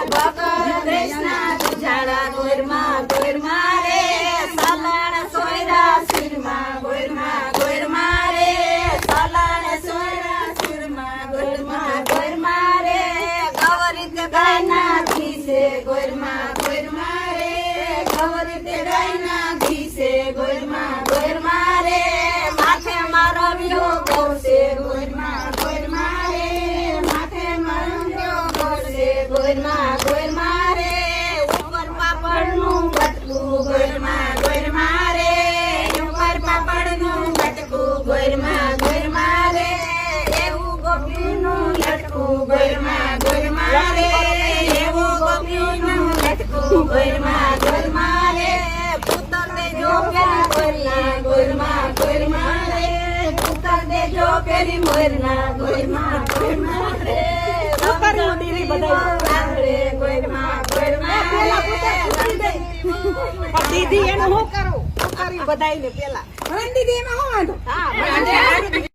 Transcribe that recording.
ભગત કૃષ્ણ તુજાડા ગોરમાં ગોરમાં રે સલાણ સોયરા શિરમાં ગોરમાં રે સલાણ સોયરા શિરમાં ગોરમાં રે ગવરીત ગાયના ઘીસે ગોરમાં રે ગવરીત ગાયના ઘીસે ગોરમાં રે માથે મારો વ્યો ગૌશે ગોરમાં રે માથે મારો વ્યો ગૌશે ગોરમાં રે ઉપર પાપડનું બટકું ગોરમાં રે ઉપર પાપડનું બટકું ગોરમાં રે એવું ગોપીનું લટકું ગોરમાં રે એવું ગોપીનું લટકું ગોરમાં રે પુત્ર દેજો પેલા ગોરમાં રે પુત્ર દેજો પેલી મોરના ગોરમાં રે દીદી એનું શું કરું બધાને પેલા દીદી એમાં શું વાંધો